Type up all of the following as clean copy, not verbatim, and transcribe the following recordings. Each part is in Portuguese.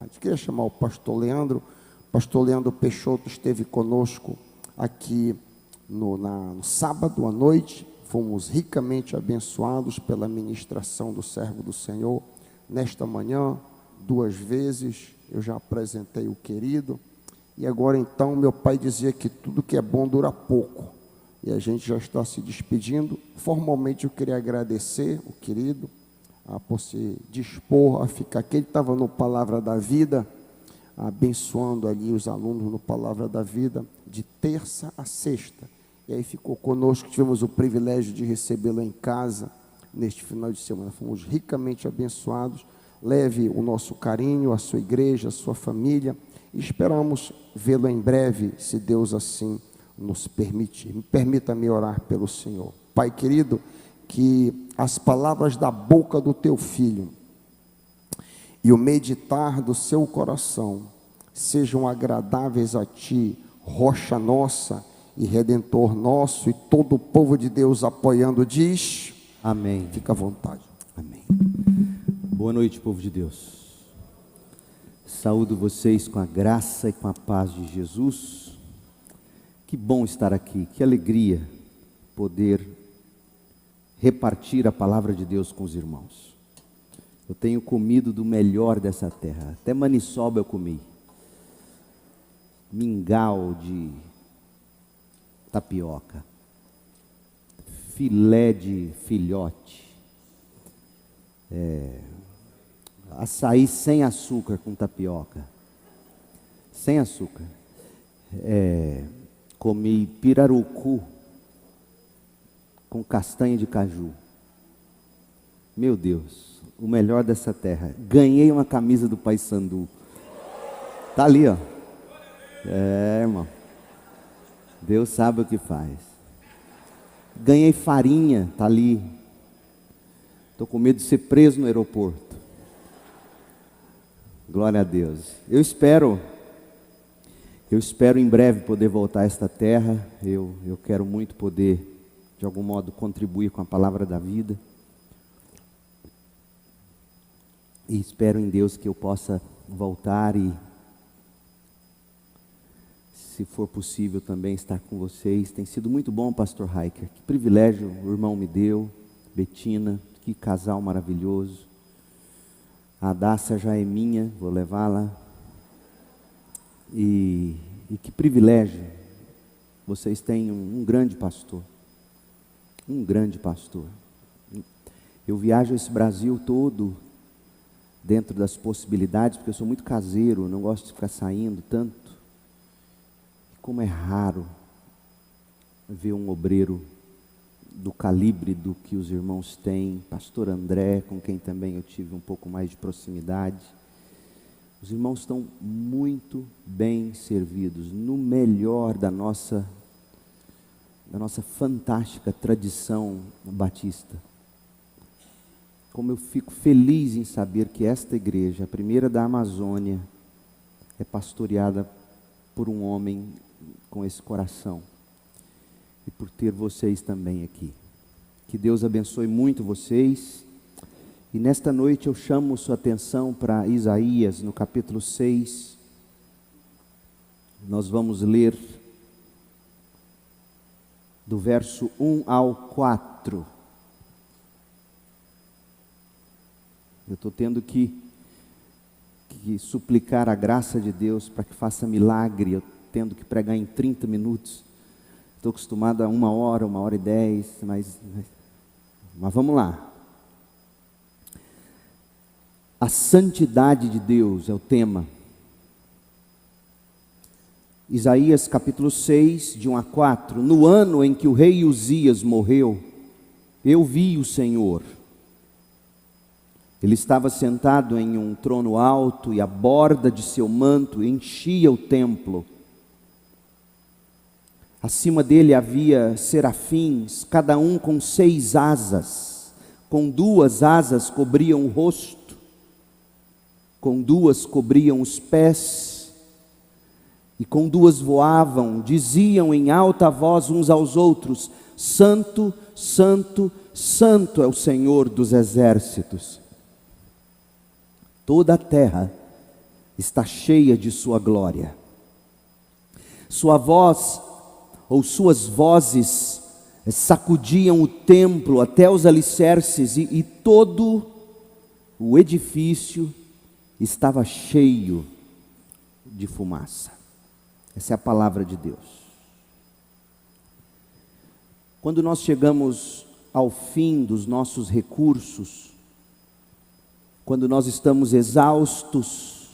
Eu queria chamar o pastor Leandro. O pastor Leandro Peixoto esteve conosco aqui no sábado à noite. Fomos ricamente abençoados pela ministração do servo do Senhor. Nesta manhã, 2 vezes, eu já apresentei o querido. E agora então, meu pai dizia que tudo que é bom dura pouco. E a gente já está se despedindo. Formalmente eu queria agradecer o querido por se dispor a ficar aqui. Ele estava no Palavra da Vida, abençoando ali os alunos no Palavra da Vida, de terça a sexta. E aí ficou conosco, tivemos o privilégio de recebê-lo em casa neste final de semana. Fomos ricamente abençoados. Leve o nosso carinho, a sua igreja, a sua família. E esperamos vê-lo em breve, se Deus assim nos permitir. Permita-me orar pelo Senhor. Pai querido, que as palavras da boca do teu filho e o meditar do seu coração sejam agradáveis a ti, rocha nossa e redentor nosso, e todo o povo de Deus apoiando diz amém. Fica à vontade. Amém. Boa noite, povo de Deus. Saúdo vocês com a graça e com a paz de Jesus. Que bom estar aqui, que alegria poder repartir a palavra de Deus com os irmãos. Eu tenho comido do melhor dessa terra, até maniçoba eu comi, mingau de tapioca, filé de filhote, açaí sem açúcar com tapioca, sem açúcar, comi pirarucu com castanha de caju. Meu Deus, o melhor dessa terra. Ganhei uma camisa do Paysandu. Tá ali, ó. Irmão. Deus sabe o que faz. Ganhei farinha, tá ali. Estou com medo de ser preso no aeroporto. Glória a Deus. Eu espero em breve poder voltar a esta terra. Eu quero muito poder, de algum modo, contribuir com a palavra da vida. E espero em Deus que eu possa voltar e, se for possível, também estar com vocês. Tem sido muito bom, pastor Hiker. Que privilégio o irmão me deu, Betina, que casal maravilhoso. A Dácia já é minha, vou levá-la. E que privilégio vocês têm um grande pastor. Um grande pastor. Eu viajo esse Brasil todo dentro das possibilidades, porque eu sou muito caseiro, não gosto de ficar saindo tanto. Como é raro ver um obreiro do calibre do que os irmãos têm. Pastor André, com quem também eu tive um pouco mais de proximidade. Os irmãos estão muito bem servidos, no melhor da nossa fantástica tradição batista. Como eu fico feliz em saber que esta igreja, a primeira da Amazônia, é pastoreada por um homem com esse coração. E por ter vocês também aqui. Que Deus abençoe muito vocês. E nesta noite eu chamo sua atenção para Isaías, no capítulo 6. Nós vamos ler do verso 1 ao 4. Eu estou tendo que suplicar a graça de Deus para que faça milagre. Eu tendo que pregar em 30 minutos. Estou acostumado a 1 hora, 1h10, mas vamos lá. A santidade de Deus é o tema. Isaías capítulo 6, de 1 a 4. No ano em que o rei Uzias morreu, eu vi o Senhor. Ele estava sentado em um trono alto e a borda de seu manto enchia o templo. Acima dele havia serafins, cada um com 6 asas. Com 2 asas cobriam o rosto, com 2 cobriam os pés, e com 2 voavam. Diziam em alta voz uns aos outros: Santo, Santo, Santo é o Senhor dos exércitos. Toda a terra está cheia de sua glória. Sua voz, ou suas vozes, sacudiam o templo até os alicerces, e todo o edifício estava cheio de fumaça. Essa é a palavra de Deus. Quando nós chegamos ao fim dos nossos recursos, quando nós estamos exaustos,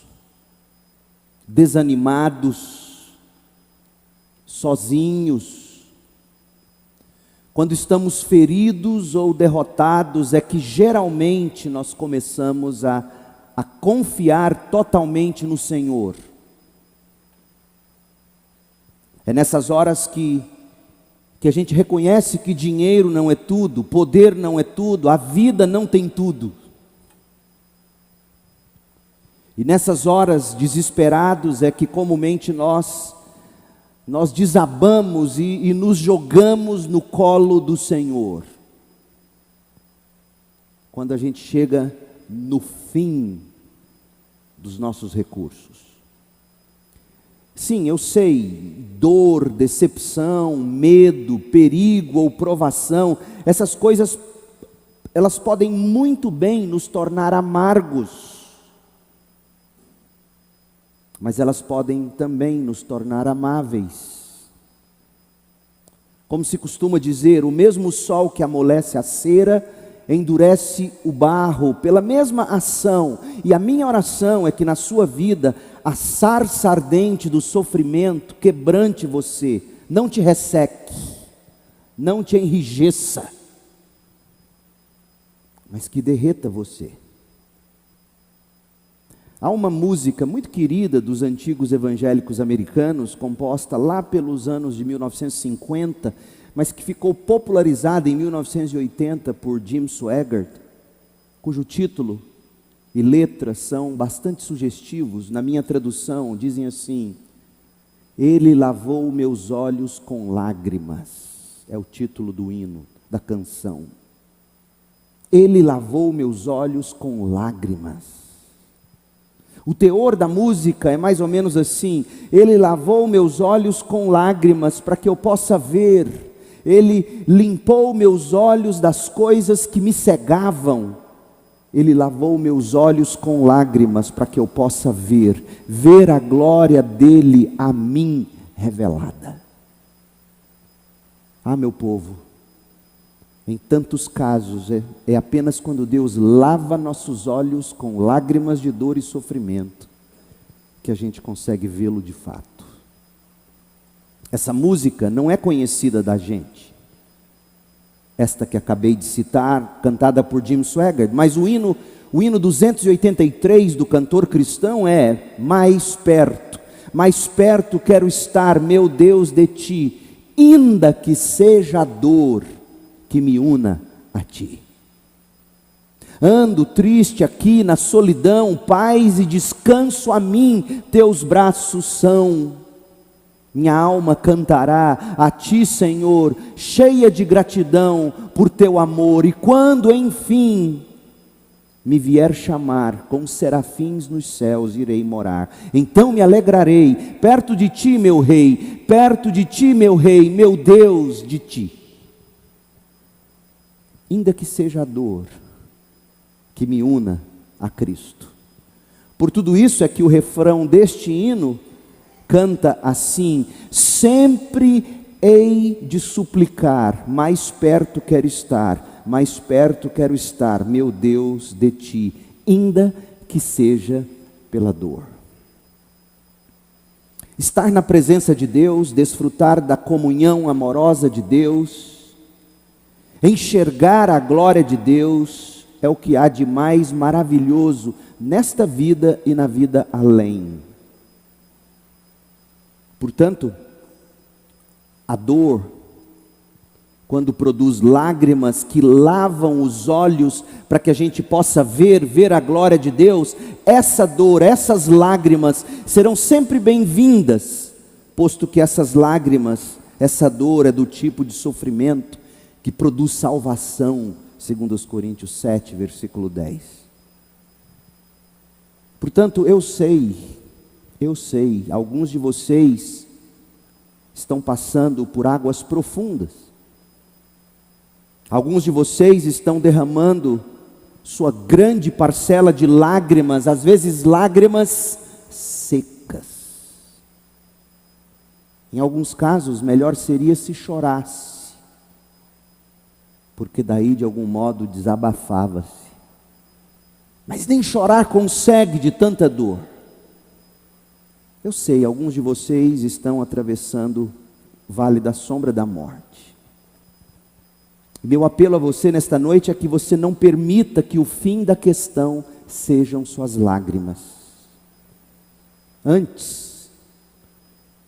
desanimados, sozinhos, quando estamos feridos ou derrotados, é que geralmente nós começamos a confiar totalmente no Senhor. É nessas horas que a gente reconhece que dinheiro não é tudo, poder não é tudo, a vida não tem tudo. E nessas horas desesperados é que comumente nós desabamos e nos jogamos no colo do Senhor. Quando a gente chega no fim dos nossos recursos. Sim, eu sei, dor, decepção, medo, perigo ou provação, essas coisas, elas podem muito bem nos tornar amargos, mas elas podem também nos tornar amáveis. Como se costuma dizer, o mesmo sol que amolece a cera, endurece o barro, pela mesma ação. E a minha oração é que na sua vida, a sarça ardente do sofrimento quebrante você, não te resseque, não te enrijeça, mas que derreta você. Há uma música muito querida dos antigos evangélicos americanos, composta lá pelos anos de 1950, mas que ficou popularizada em 1980 por Jim Swaggart, cujo título e letra são bastante sugestivos. Na minha tradução dizem assim: Ele lavou meus olhos com lágrimas. É o título do hino, da canção. Ele lavou meus olhos com lágrimas. O teor da música é mais ou menos assim: Ele lavou meus olhos com lágrimas para que eu possa ver. Ele limpou meus olhos das coisas que me cegavam. Ele lavou meus olhos com lágrimas para que eu possa ver a glória dele a mim revelada. Ah, meu povo, em tantos casos é apenas quando Deus lava nossos olhos com lágrimas de dor e sofrimento que a gente consegue vê-lo de fato. Essa música não é conhecida da gente, esta que acabei de citar, cantada por Jim Swaggart, mas o hino 283 do cantor cristão é: mais perto quero estar, meu Deus, de ti, ainda que seja a dor que me una a ti. Ando triste aqui na solidão, paz e descanso a mim, teus braços são. Minha alma cantará a ti, Senhor, cheia de gratidão por teu amor. E quando enfim me vier chamar, com serafins nos céus irei morar. Então me alegrarei perto de ti, meu rei, perto de ti, meu rei, meu Deus, de ti. Ainda que seja a dor que me una a Cristo. Por tudo isso é que o refrão deste hino canta assim: sempre hei de suplicar, mais perto quero estar, meu Deus, de ti, ainda que seja pela dor. Estar na presença de Deus, desfrutar da comunhão amorosa de Deus, enxergar a glória de Deus, é o que há de mais maravilhoso nesta vida e na vida além. Portanto, a dor, quando produz lágrimas que lavam os olhos para que a gente possa ver a glória de Deus, essa dor, essas lágrimas serão sempre bem-vindas, posto que essas lágrimas, essa dor é do tipo de sofrimento que produz salvação, segundo os Coríntios 7, versículo 10. Portanto, eu sei, alguns de vocês estão passando por águas profundas. Alguns de vocês estão derramando sua grande parcela de lágrimas, às vezes lágrimas secas. Em alguns casos, melhor seria se chorasse, porque daí de algum modo desabafava-se. Mas nem chorar consegue de tanta dor. Eu sei, alguns de vocês estão atravessando o vale da sombra da morte. Meu apelo a você nesta noite é que você não permita que o fim da questão sejam suas lágrimas. Antes,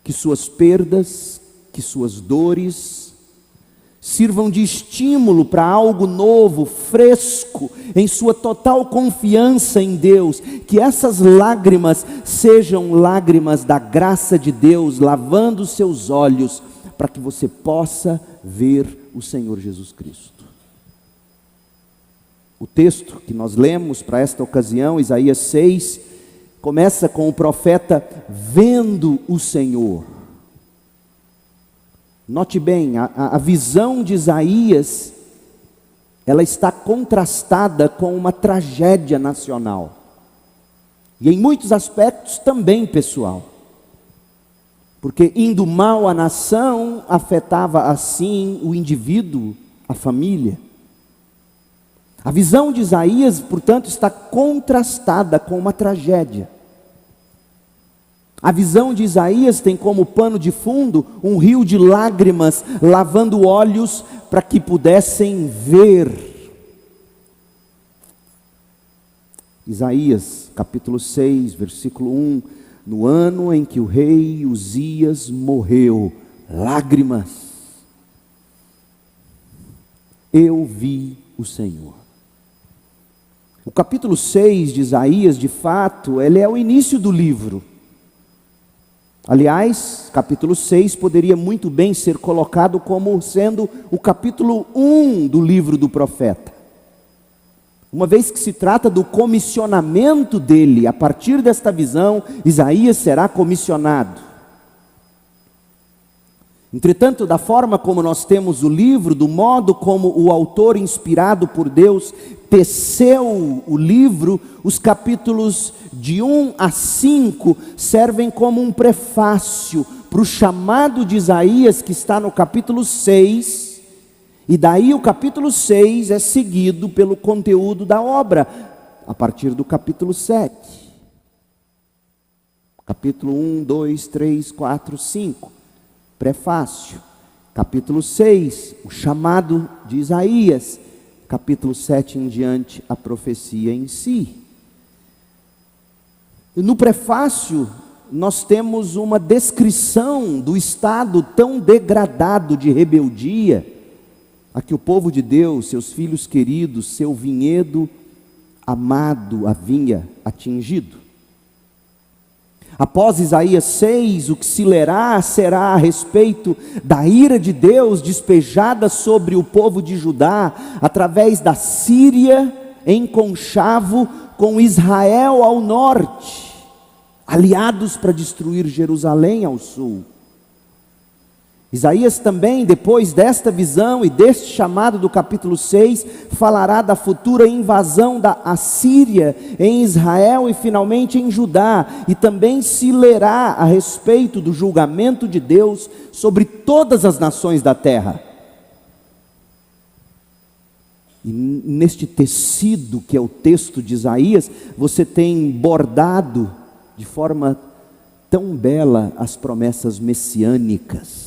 que suas perdas, que suas dores sirvam de estímulo para algo novo, fresco, em sua total confiança em Deus. Que essas lágrimas sejam lágrimas da graça de Deus, lavando seus olhos, para que você possa ver o Senhor Jesus Cristo. O texto que nós lemos para esta ocasião, Isaías 6, começa com o profeta vendo o Senhor. Note bem, a visão de Isaías, ela está contrastada com uma tragédia nacional. E em muitos aspectos também pessoal. Porque indo mal a nação, afetava assim o indivíduo, a família. A visão de Isaías, portanto, está contrastada com uma tragédia. A visão de Isaías tem como pano de fundo um rio de lágrimas, lavando olhos para que pudessem ver. Isaías, capítulo 6, versículo 1. No ano em que o rei Uzias morreu, lágrimas, eu vi o Senhor. O capítulo 6 de Isaías, de fato, ele é o início do livro. Aliás, capítulo 6 poderia muito bem ser colocado como sendo o capítulo 1 do livro do profeta. Uma vez que se trata do comissionamento dele, a partir desta visão, Isaías será comissionado. Entretanto, da forma como nós temos o livro, do modo como o autor inspirado por Deus teceu o livro, os capítulos de 1 a 5 servem como um prefácio para o chamado de Isaías que está no capítulo 6, e daí o capítulo 6 é seguido pelo conteúdo da obra, a partir do capítulo 7. Capítulo 1, 2, 3, 4, 5, prefácio. Capítulo 6, o chamado de Isaías. Capítulo 7 em diante, a profecia em si. No prefácio, nós temos uma descrição do estado tão degradado de rebeldia a que o povo de Deus, seus filhos queridos, seu vinhedo amado havia atingido. Após Isaías 6, o que se lerá será a respeito da ira de Deus despejada sobre o povo de Judá, através da Síria em conchavo com Israel ao norte, aliados para destruir Jerusalém ao sul. Isaías também, depois desta visão e deste chamado do capítulo 6, falará da futura invasão da Assíria em Israel e finalmente em Judá, e também se lerá a respeito do julgamento de Deus sobre todas as nações da terra. E neste tecido que é o texto de Isaías, você tem bordado de forma tão bela as promessas messiânicas.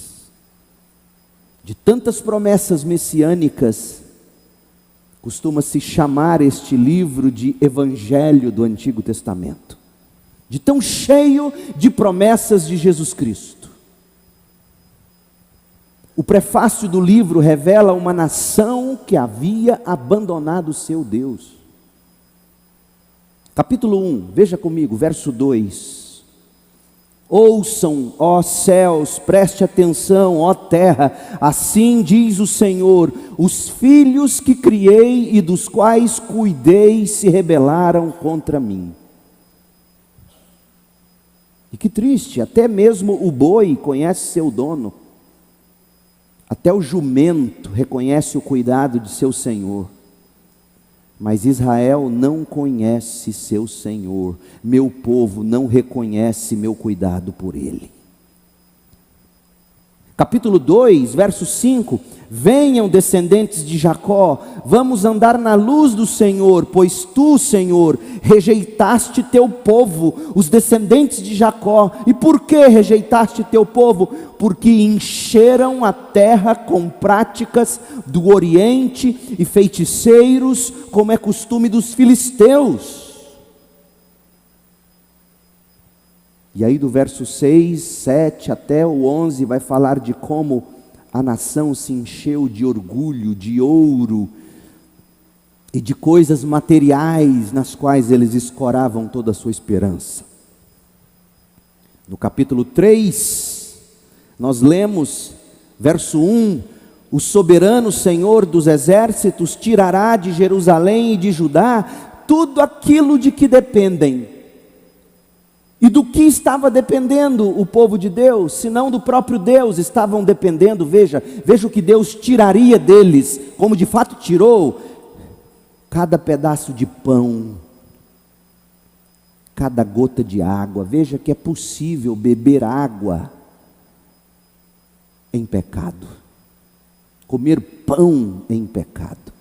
De tantas promessas messiânicas, costuma-se chamar este livro de Evangelho do Antigo Testamento. De tão cheio de promessas de Jesus Cristo. O prefácio do livro revela uma nação que havia abandonado o seu Deus. Capítulo 1, veja comigo, verso 2. Ouçam, ó céus, preste atenção, ó terra, assim diz o Senhor: os filhos que criei e dos quais cuidei se rebelaram contra mim. E que triste, até mesmo o boi conhece seu dono, até o jumento reconhece o cuidado de seu senhor, mas Israel não conhece seu Senhor, meu povo não reconhece meu cuidado por ele. Capítulo 2, verso 5: venham descendentes de Jacó, vamos andar na luz do Senhor, pois tu, Senhor, rejeitaste teu povo, os descendentes de Jacó. E por que rejeitaste teu povo? Porque encheram a terra com práticas do Oriente e feiticeiros, como é costume dos filisteus. E aí do verso 6, 7 até o 11 vai falar de como a nação se encheu de orgulho, de ouro e de coisas materiais nas quais eles escoravam toda a sua esperança. No capítulo 3, nós lemos, verso 1: o soberano Senhor dos exércitos tirará de Jerusalém e de Judá tudo aquilo de que dependem. E do que estava dependendo o povo de Deus, senão do próprio Deus estavam dependendo? Veja o que Deus tiraria deles, como de fato tirou: cada pedaço de pão, cada gota de água. Veja que é possível beber água em pecado, comer pão em pecado,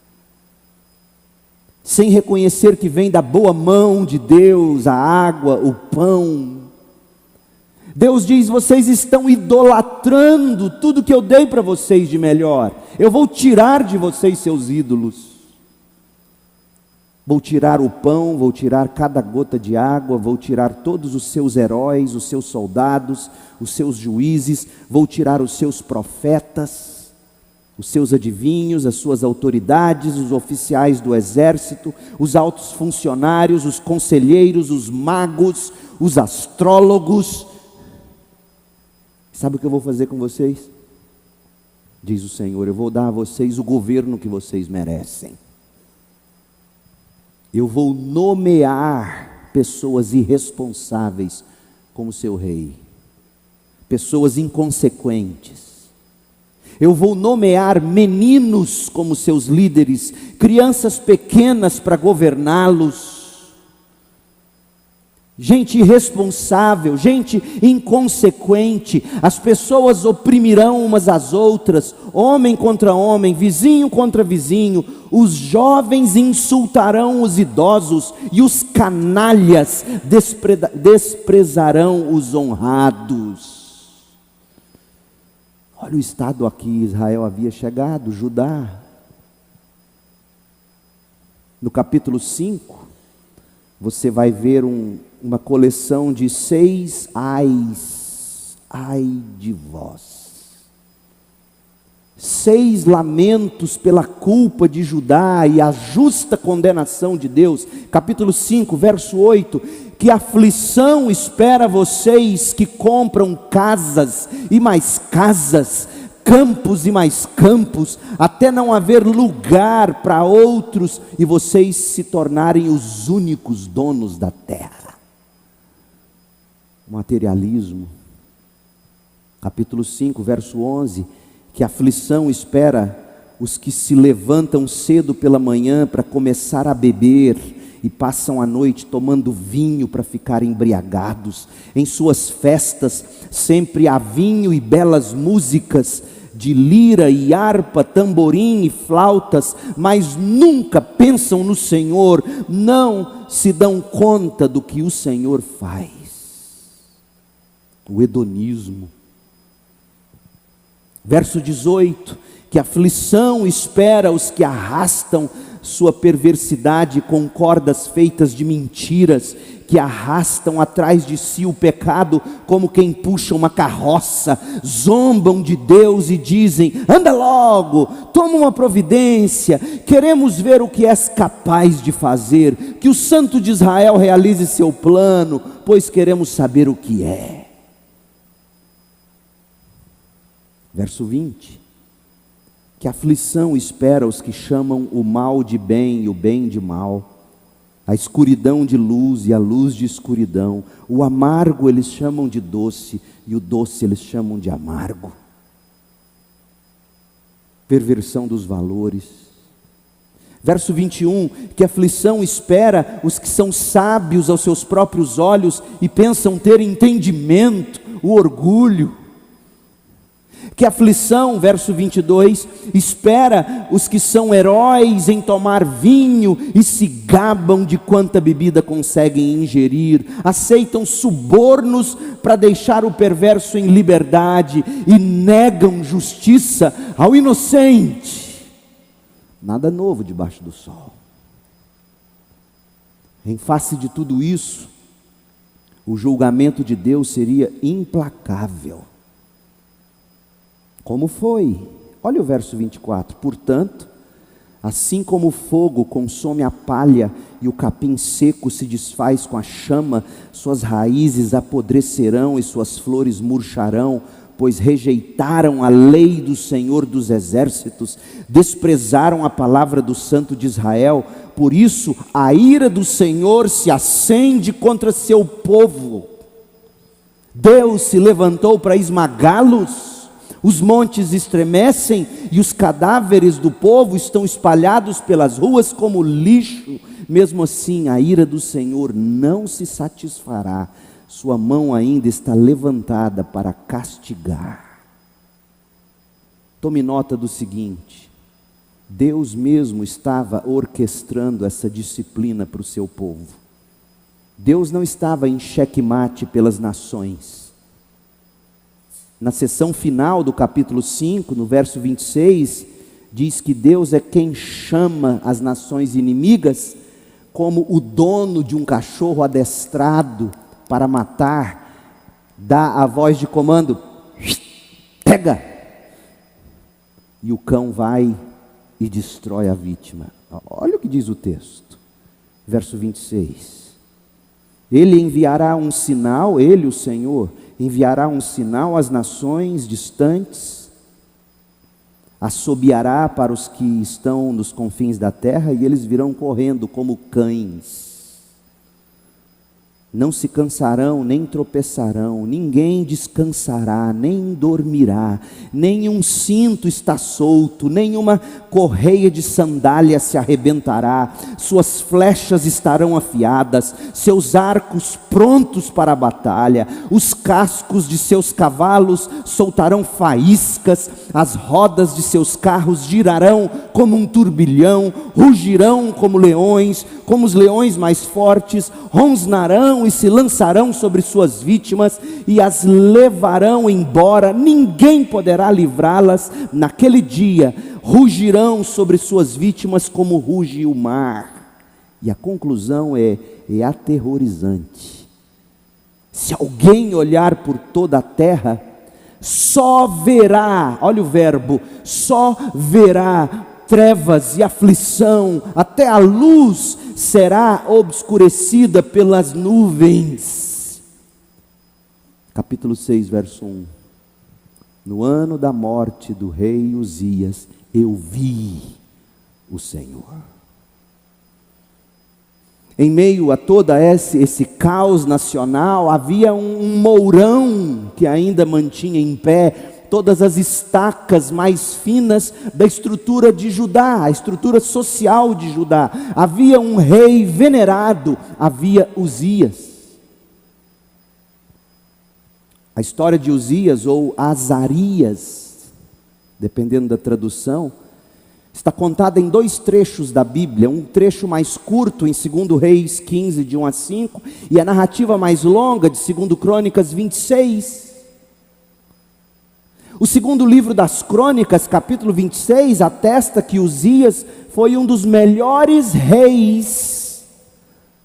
sem reconhecer que vem da boa mão de Deus a água, o pão. Deus diz: vocês estão idolatrando tudo que eu dei para vocês de melhor. Eu vou tirar de vocês seus ídolos. Vou tirar o pão, vou tirar cada gota de água, vou tirar todos os seus heróis, os seus soldados, os seus juízes, vou tirar os seus profetas, os seus adivinhos, as suas autoridades, os oficiais do exército, os altos funcionários, os conselheiros, os magos, os astrólogos. Sabe o que eu vou fazer com vocês? Diz o Senhor: eu vou dar a vocês o governo que vocês merecem. Eu vou nomear pessoas irresponsáveis como seu rei, pessoas inconsequentes. Eu vou nomear meninos como seus líderes, crianças pequenas para governá-los. Gente irresponsável, gente inconsequente. As pessoas oprimirão umas às outras, homem contra homem, vizinho contra vizinho. Os jovens insultarão os idosos e os canalhas desprezarão os honrados. Olha o estado a que Israel havia chegado, Judá. No capítulo 5, você vai ver uma coleção de 6 ais. Ai de vós. 6 lamentos pela culpa de Judá e a justa condenação de Deus. Capítulo 5, verso 8: que aflição espera vocês que compram casas e mais casas, campos e mais campos, até não haver lugar para outros e vocês se tornarem os únicos donos da terra. Materialismo. Capítulo 5, verso 11: que aflição espera os que se levantam cedo pela manhã para começar a beber e passam a noite tomando vinho para ficar embriagados. Em suas festas sempre há vinho e belas músicas de lira e harpa, tamborim e flautas, mas nunca pensam no Senhor, não se dão conta do que o Senhor faz. O hedonismo. Verso 18: que aflição espera os que arrastam sua perversidade com cordas feitas de mentiras, que arrastam atrás de si o pecado como quem puxa uma carroça, zombam de Deus e dizem: anda logo, toma uma providência, queremos ver o que és capaz de fazer, que o Santo de Israel realize seu plano, pois queremos saber o que é. Verso 20: que aflição espera os que chamam o mal de bem e o bem de mal, a escuridão de luz e a luz de escuridão. O amargo eles chamam de doce e o doce eles chamam de amargo. Perversão dos valores. Verso 21, que aflição espera os que são sábios aos seus próprios olhos e pensam ter entendimento, o orgulho. Que aflição, verso 22, espera os que são heróis em tomar vinho e se gabam de quanta bebida conseguem ingerir, aceitam subornos para deixar o perverso em liberdade e negam justiça ao inocente. Nada novo debaixo do sol. Em face de tudo isso, o julgamento de Deus seria implacável. Como foi? Olha o verso 24. Portanto, assim como o fogo consome a palha e o capim seco se desfaz com a chama, suas raízes apodrecerão e suas flores murcharão, pois rejeitaram a lei do Senhor dos Exércitos, desprezaram a palavra do Santo de Israel. Por isso, a ira do Senhor se acende contra seu povo. Deus se levantou para esmagá-los. Os montes estremecem e os cadáveres do povo estão espalhados pelas ruas como lixo. Mesmo assim, a ira do Senhor não se satisfará. Sua mão ainda está levantada para castigar. Tome nota do seguinte: Deus mesmo estava orquestrando essa disciplina para o seu povo. Deus não estava em xeque-mate pelas nações. Na seção final do capítulo 5, no verso 26, diz que Deus é quem chama as nações inimigas como o dono de um cachorro adestrado para matar, dá a voz de comando, pega, e o cão vai e destrói a vítima. Olha o que diz o texto, verso 26. Ele enviará um sinal, ele, o Senhor, enviará um sinal às nações distantes, assobiará para os que estão nos confins da terra, e eles virão correndo como cães. Não se cansarão, nem tropeçarão, ninguém descansará, nem dormirá, nenhum cinto está solto, nenhuma correia de sandália se arrebentará, suas flechas estarão afiadas, seus arcos prontos para a batalha, os cascos de seus cavalos soltarão faíscas, as rodas de seus carros girarão como um turbilhão, rugirão como leões, como os leões mais fortes, rosnarão e se lançarão sobre suas vítimas e as levarão embora, ninguém poderá livrá-las. Naquele dia rugirão sobre suas vítimas como ruge o mar. E a conclusão é aterrorizante. Se alguém olhar por toda a terra, só verá, olha o verbo, só verá trevas e aflição, até a luz será obscurecida pelas nuvens. Capítulo 6, verso 1. No ano da morte do rei Uzias, eu vi o Senhor. Em meio a todo esse caos nacional, havia um mourão que ainda mantinha em pé todas as estacas mais finas da estrutura de Judá, a estrutura social de Judá. Havia um rei venerado, havia Uzias. A história de Uzias, ou Azarias, dependendo da tradução, está contada em dois trechos da Bíblia. Um trecho mais curto em 2 Reis 15, de 1 a 5, e a narrativa mais longa de 2 Crônicas 26. O segundo livro das Crônicas, capítulo 26, atesta que Uzias foi um dos melhores reis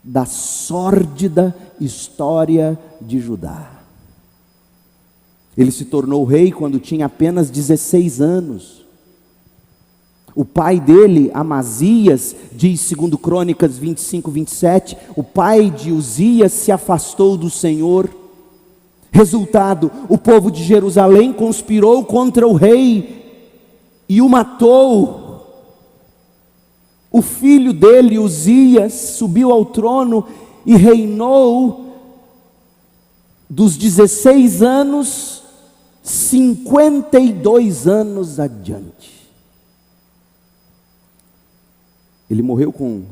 da sórdida história de Judá. Ele se tornou rei quando tinha apenas 16 anos. O pai dele, Amazias, diz 2 Crônicas 25, 27, o pai de Uzias se afastou do Senhor. Resultado, o povo de Jerusalém conspirou contra o rei e o matou. o filho dele, Uzias, subiu ao trono e reinou dos 16 anos, 52 anos adiante. Ele morreu com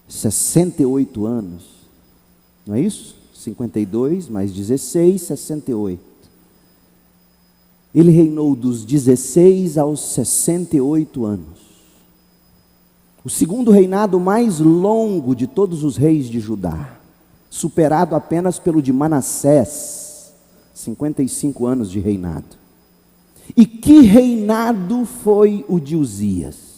68 anos, não é isso? 52 mais 16, 68. Ele reinou dos 16 aos 68 anos. O segundo reinado mais longo de todos os reis de Judá, superado apenas pelo de Manassés, 55 anos de reinado. E que reinado foi o de Uzias?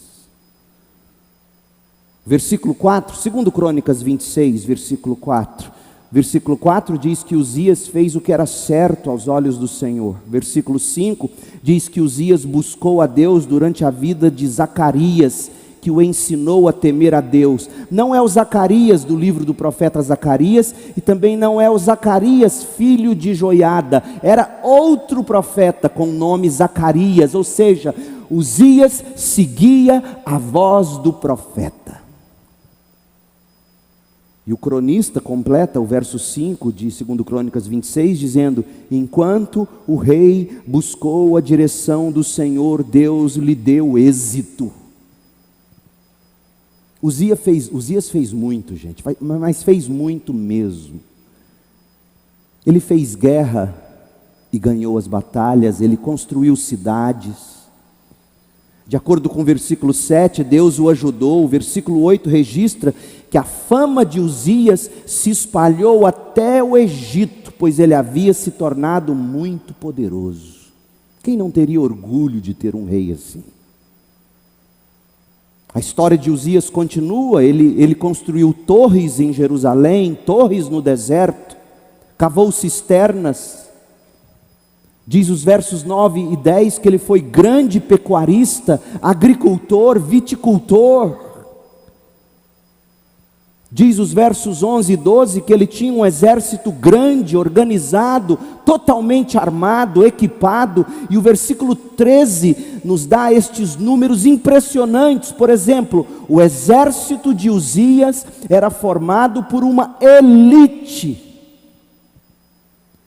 Versículo 4, 2 Crônicas 26, versículo 4. Versículo 4 diz que Uzias fez o que era certo aos olhos do Senhor. Versículo 5 diz que Uzias buscou a Deus durante a vida de Zacarias, que o ensinou a temer a Deus. Não é o Zacarias do livro do profeta Zacarias, e também não é o Zacarias filho de Joiada, era outro profeta com o nome Zacarias, ou seja, Uzias seguia a voz do profeta. E o cronista completa o verso 5 de 2 Crônicas 26, dizendo: enquanto o rei buscou a direção do Senhor, Deus lhe deu êxito. Uzias fez muito, gente, mas fez muito mesmo. Ele fez guerra e ganhou as batalhas, ele construiu cidades. De acordo com o versículo 7, Deus o ajudou. O versículo 8 registra que a fama de Uzias se espalhou até o Egito, pois ele havia se tornado muito poderoso. Quem não teria orgulho de ter um rei assim? A história de Uzias continua. Ele construiu torres em Jerusalém, torres no deserto, cavou cisternas. Diz os versos 9 e 10 que ele foi grande pecuarista, agricultor, viticultor. Diz os versos 11 e 12 que ele tinha um exército grande, organizado, totalmente armado, equipado. E o versículo 13 nos dá estes números impressionantes. Por exemplo, o exército de Uzias era formado por uma elite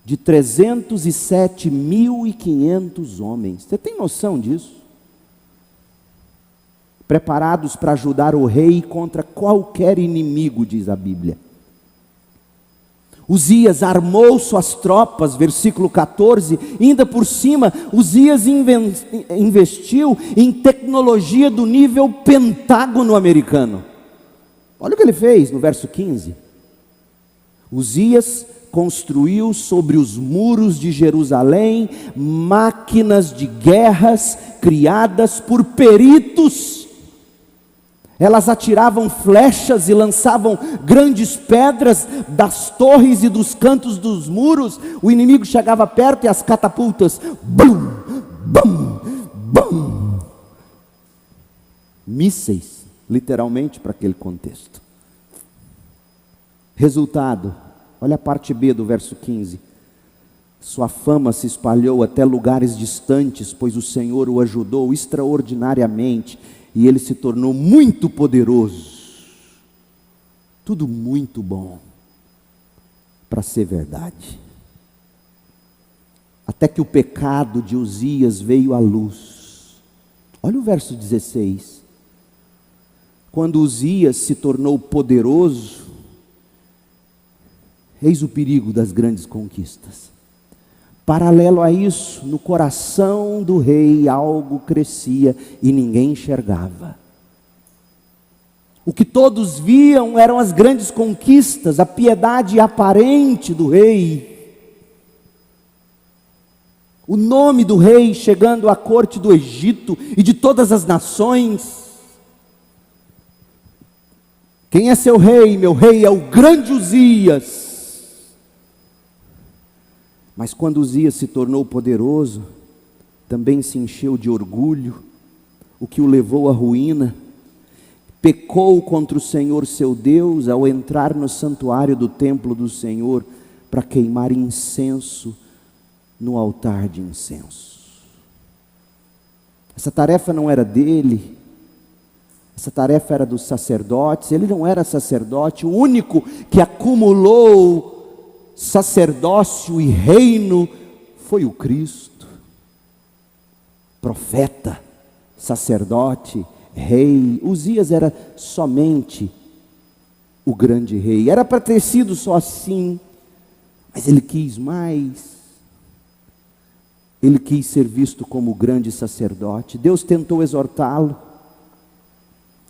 de 307.500 homens. Você tem noção disso? Preparados para ajudar o rei contra qualquer inimigo, diz a Bíblia. Uzias armou suas tropas, versículo 14, ainda por cima, Uzias investiu em tecnologia do nível Pentágono americano. Olha o que ele fez no verso 15. Uzias construiu sobre os muros de Jerusalém máquinas de guerras criadas por peritos. Elas atiravam flechas e lançavam grandes pedras das torres e dos cantos dos muros. O inimigo chegava perto e as catapultas, bum, bum, bum. Mísseis, literalmente, para aquele contexto. Resultado, olha a parte B do verso 15. Sua fama se espalhou até lugares distantes, pois o Senhor o ajudou extraordinariamente. E ele se tornou muito poderoso. Tudo muito bom para ser verdade. Até que o pecado de Uzias veio à luz. Olha o verso 16. Quando Uzias se tornou poderoso, eis o perigo das grandes conquistas. Paralelo a isso, no coração do rei algo crescia e ninguém enxergava. O que todos viam eram as grandes conquistas, a piedade aparente do rei. O nome do rei chegando à corte do Egito e de todas as nações. Quem é seu rei? Meu rei é o grande Uzias. Mas quando Uzias se tornou poderoso, também se encheu de orgulho, o que o levou à ruína. Pecou contra o Senhor seu Deus ao entrar no santuário do templo do Senhor para queimar incenso no altar de incenso. Essa tarefa não era dele, Essa tarefa era dos sacerdotes. Ele não era sacerdote. O único que acumulou sacerdócio e reino foi o Cristo. Profeta, sacerdote, rei. Uzias era somente o grande rei. Era para ter sido só assim, mas ele quis mais. Ele quis ser visto como o grande sacerdote. Deus tentou exortá-lo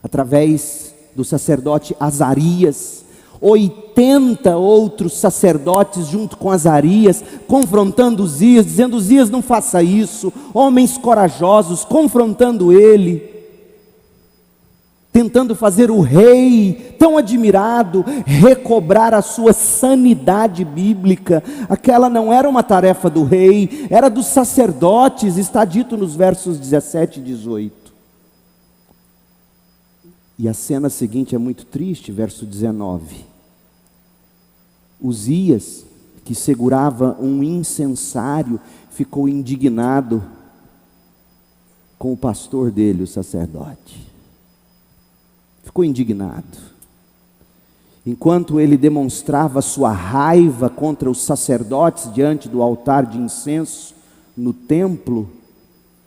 através do sacerdote Azarias. 80 outros sacerdotes junto com Azarias, confrontando Uzias, dizendo: Uzias, não faça isso. Homens corajosos confrontando ele, tentando fazer o rei, tão admirado, recobrar a sua sanidade bíblica. Aquela não era uma tarefa do rei, era dos sacerdotes, está dito nos versos 17 e 18. E a cena seguinte é muito triste, verso 19. Uzias, que segurava um incensário, ficou indignado com o pastor dele, o sacerdote. Ficou indignado. Enquanto ele demonstrava sua raiva contra os sacerdotes diante do altar de incenso no templo,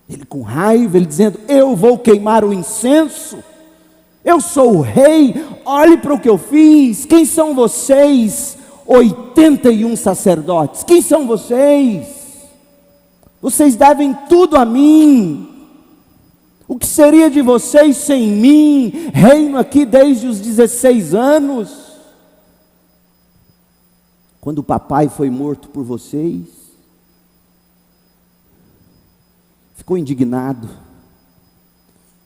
ele com raiva, ele dizendo: eu vou queimar o incenso, eu sou o rei, olhe para o que eu fiz. Quem são vocês? 81 sacerdotes, quem são vocês? Vocês devem tudo a mim. O que seria de vocês sem mim? Reino aqui desde os 16 anos. Quando o papai foi morto por vocês, ficou indignado.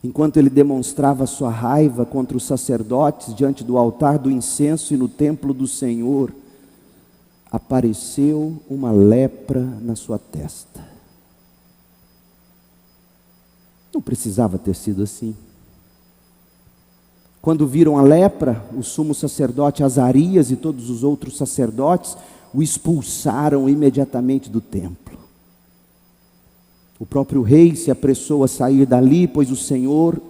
Enquanto ele demonstrava sua raiva contra os sacerdotes diante do altar do incenso e no templo do Senhor, apareceu uma lepra na sua testa. Não precisava ter sido assim. Quando viram a lepra, o sumo sacerdote Azarias e todos os outros sacerdotes o expulsaram imediatamente do templo. O próprio rei se apressou a sair dali, pois o Senhor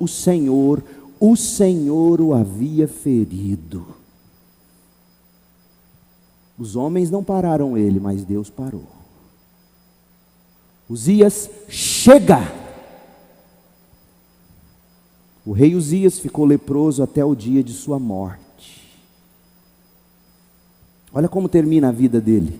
o havia ferido. Os homens não pararam ele, mas Deus parou. Uzias, chega! O rei Uzias ficou leproso até o dia de sua morte. Olha como termina a vida dele.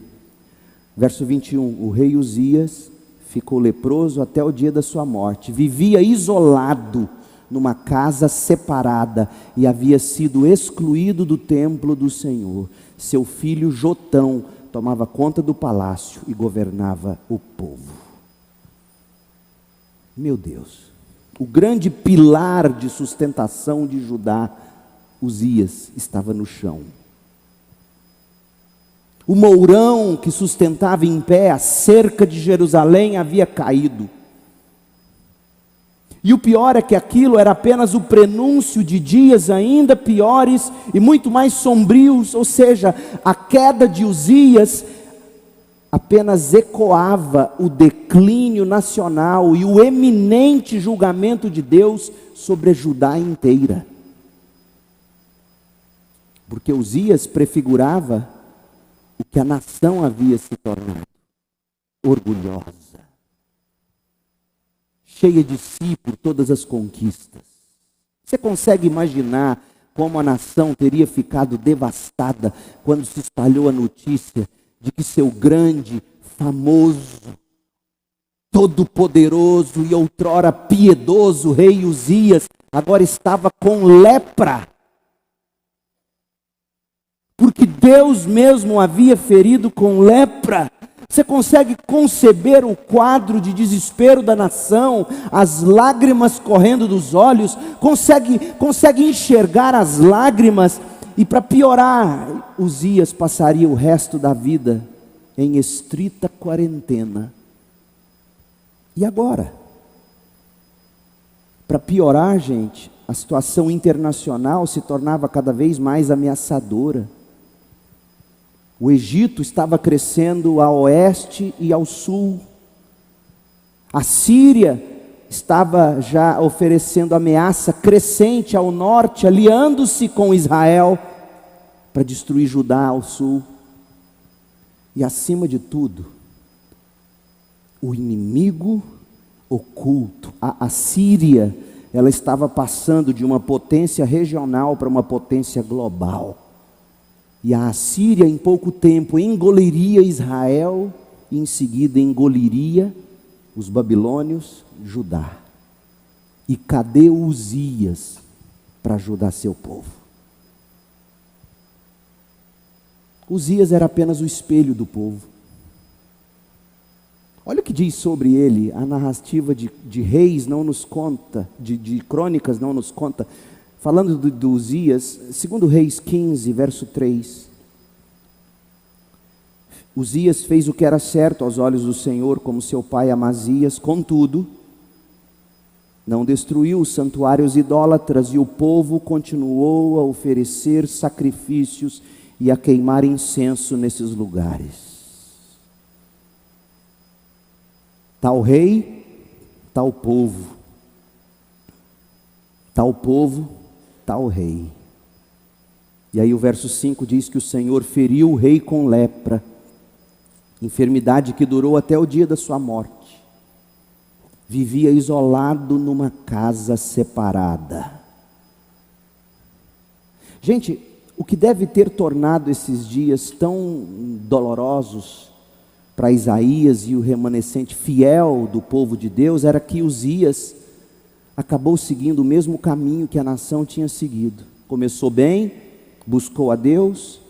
Verso 21, o rei Uzias ficou leproso até o dia da sua morte. Vivia isolado numa casa separada e havia sido excluído do templo do Senhor. Seu filho Jotão tomava conta do palácio e governava o povo. Meu Deus, o grande pilar de sustentação de Judá, Uzias, estava no chão. O mourão que sustentava em pé a cerca de Jerusalém havia caído. E o pior é que aquilo era apenas o prenúncio de dias ainda piores e muito mais sombrios, ou seja, a queda de Uzias apenas ecoava o declínio nacional e o eminente julgamento de Deus sobre a Judá inteira. Porque Uzias prefigurava o que a nação havia se tornado: orgulhosa, cheia de si por todas as conquistas. Você consegue imaginar como a nação teria ficado devastada quando se espalhou a notícia de que seu grande, famoso, todo-poderoso e outrora piedoso rei Uzias agora estava com lepra? Porque Deus mesmo o havia ferido com lepra. Você consegue conceber o quadro de desespero da nação, as lágrimas correndo dos olhos, consegue enxergar as lágrimas, e para piorar, Uzias passaria o resto da vida em estrita quarentena. E agora? Para piorar, gente, a situação internacional se tornava cada vez mais ameaçadora. O Egito estava crescendo a oeste e ao sul. A Síria estava já oferecendo ameaça crescente ao norte, aliando-se com Israel para destruir Judá ao sul. E acima de tudo, o inimigo oculto, a Síria, ela estava passando de uma potência regional para uma potência global. E a Assíria em pouco tempo engoliria Israel e em seguida engoliria os babilônios, Judá. E cadê Uzias para ajudar seu povo? Uzias era apenas o espelho do povo. Olha o que diz sobre ele, a narrativa de Reis não nos conta, de Crônicas não nos conta. Falando de Uzias, 2 Reis 15, verso 3. Uzias fez o que era certo aos olhos do Senhor, como seu pai Amazias, contudo, não destruiu os santuários idólatras, e o povo continuou a oferecer sacrifícios e a queimar incenso nesses lugares. Tal rei, tal povo. Tal povo, tal rei. E aí o verso 5 diz que o Senhor feriu o rei com lepra, enfermidade que durou até o dia da sua morte. Vivia isolado numa casa separada. Gente, o que deve ter tornado esses dias tão dolorosos para Isaías e o remanescente fiel do povo de Deus era que Uzias acabou seguindo o mesmo caminho que a nação tinha seguido. Começou bem, buscou a Deus,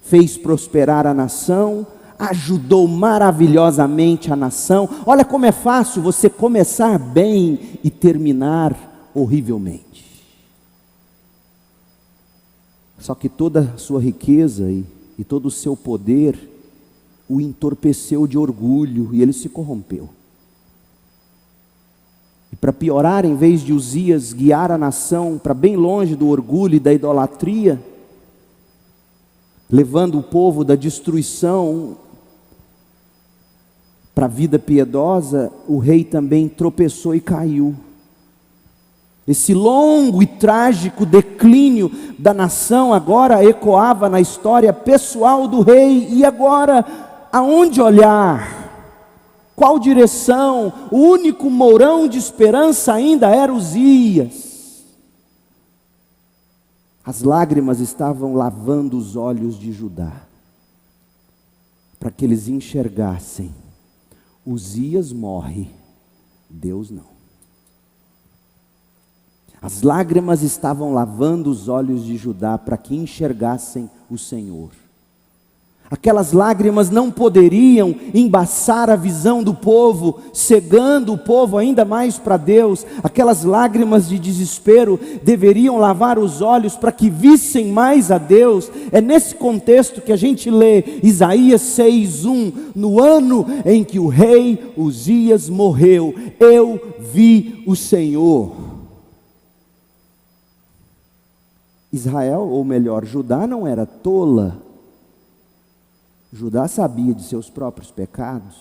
fez prosperar a nação, ajudou maravilhosamente a nação. Olha como é fácil você começar bem e terminar horrivelmente. Só que toda a sua riqueza e todo o seu poder o entorpeceu de orgulho e ele se corrompeu. E para piorar, em vez de Uzias guiar a nação para bem longe do orgulho e da idolatria, levando o povo da destruição para a vida piedosa, o rei também tropeçou e caiu. Esse longo e trágico declínio da nação agora ecoava na história pessoal do rei. E agora, aonde olhar? Qual direção? O único mourão de esperança ainda era Uzias. As lágrimas estavam lavando os olhos de Judá, para que eles enxergassem: Uzias morre, Deus não. As lágrimas estavam lavando os olhos de Judá para que enxergassem o Senhor. Aquelas lágrimas não poderiam embaçar a visão do povo, cegando o povo ainda mais para Deus. Aquelas lágrimas de desespero deveriam lavar os olhos para que vissem mais a Deus. É nesse contexto que a gente lê Isaías 6:1, no ano em que o rei Uzias morreu, eu vi o Senhor. Israel, ou melhor, Judá não era tola. Judá sabia de seus próprios pecados.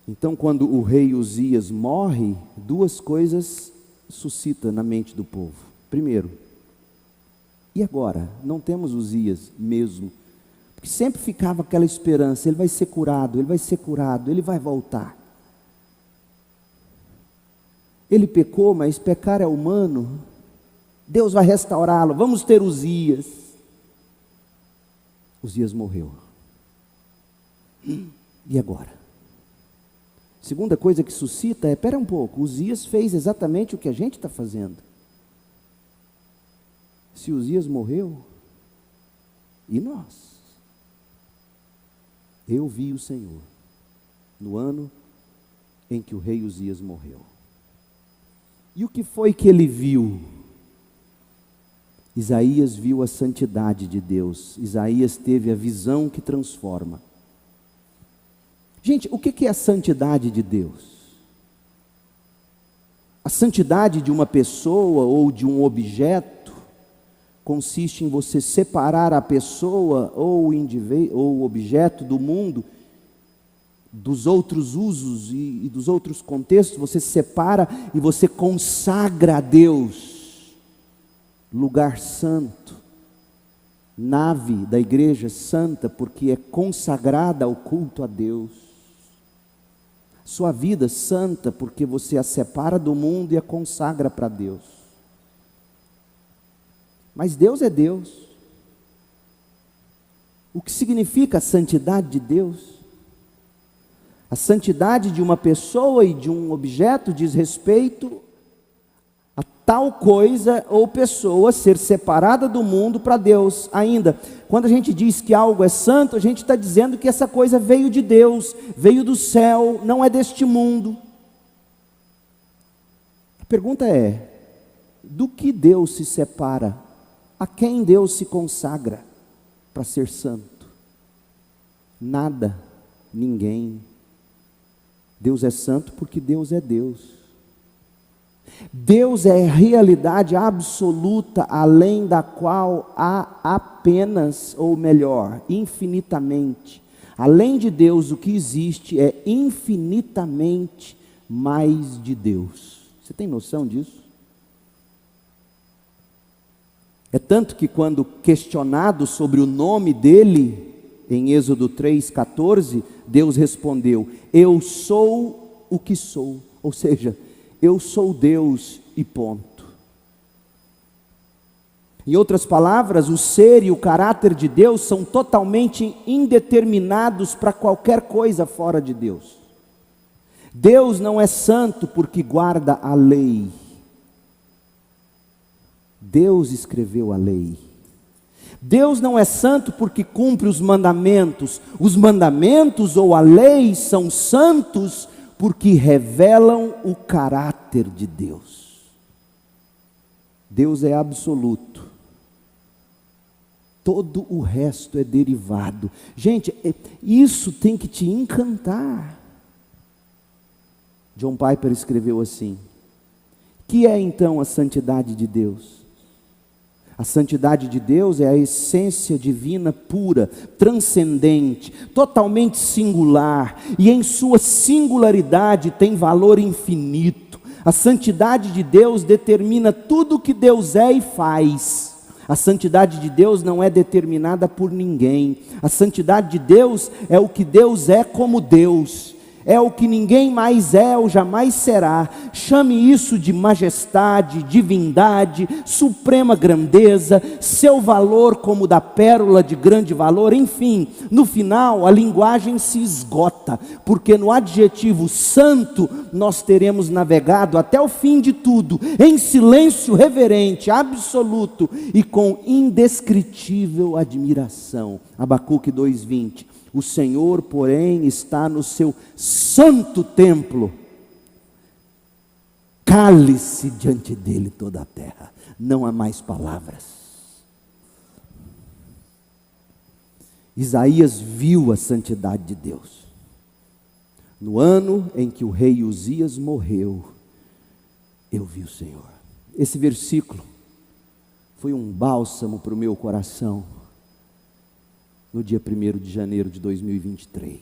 Então, quando o rei Uzias morre, duas coisas suscita na mente do povo. Primeiro, e agora? Não temos Uzias mesmo. Porque sempre ficava aquela esperança: ele vai ser curado, ele vai ser curado, ele vai voltar. Ele pecou, mas pecar é humano. Deus vai restaurá-lo, vamos ter Uzias. Uzias morreu. E agora? Segunda coisa que suscita é: espera um pouco, Uzias fez exatamente o que a gente está fazendo. Se Uzias morreu, e nós? Eu vi o Senhor no ano em que o rei Uzias morreu. E o que foi que ele viu? Isaías viu a santidade de Deus. Isaías teve a visão que transforma. Gente, o que é a santidade de Deus? A santidade de uma pessoa ou de um objeto consiste em você separar a pessoa ou o objeto do mundo dos outros usos e dos outros contextos, você se separa e você consagra a Deus, lugar santo, nave da igreja santa, porque é consagrada ao culto a Deus. Sua vida santa, porque você a separa do mundo e a consagra para Deus. Mas Deus é Deus. O que significa a santidade de Deus? A santidade de uma pessoa e de um objeto diz respeito a tal coisa ou pessoa ser separada do mundo para Deus. Ainda, quando a gente diz que algo é santo, a gente está dizendo que essa coisa veio de Deus, veio do céu, não é deste mundo. A pergunta é: do que Deus se separa? A quem Deus se consagra para ser santo? Nada, ninguém. Deus é santo porque Deus é Deus. Deus é realidade absoluta, além da qual há apenas, ou melhor, infinitamente. Além de Deus, o que existe é infinitamente mais de Deus. Você tem noção disso? É tanto que quando questionado sobre o nome dele, em Êxodo 3,14, Deus respondeu: eu sou o que sou. Ou seja, eu sou Deus e ponto. Em outras palavras, o ser e o caráter de Deus são totalmente indeterminados para qualquer coisa fora de Deus. Deus não é santo porque guarda a lei. Deus escreveu a lei. Deus não é santo porque cumpre os mandamentos. Os mandamentos ou a lei são santos porque revelam o caráter de Deus. Deus é absoluto. Todo o resto é derivado. Gente, isso tem que te encantar. John Piper escreveu assim: que é então a santidade de Deus? A santidade de Deus é a essência divina pura, transcendente, totalmente singular, e em sua singularidade tem valor infinito. A santidade de Deus determina tudo o que Deus é e faz. A santidade de Deus não é determinada por ninguém. A santidade de Deus é o que Deus é como Deus. É o que ninguém mais é ou jamais será. Chame isso de majestade, divindade, suprema grandeza, seu valor como da pérola de grande valor. Enfim, no final a linguagem se esgota, porque no adjetivo santo nós teremos navegado até o fim de tudo, em silêncio reverente, absoluto e com indescritível admiração. Abacuque 2:20. O Senhor, porém, está no seu santo templo. Cale-se diante dele toda a terra. Não há mais palavras. Isaías viu a santidade de Deus. No ano em que o rei Uzias morreu, eu vi o Senhor. Esse versículo foi um bálsamo para o meu coração. No dia 1º de janeiro de 2023,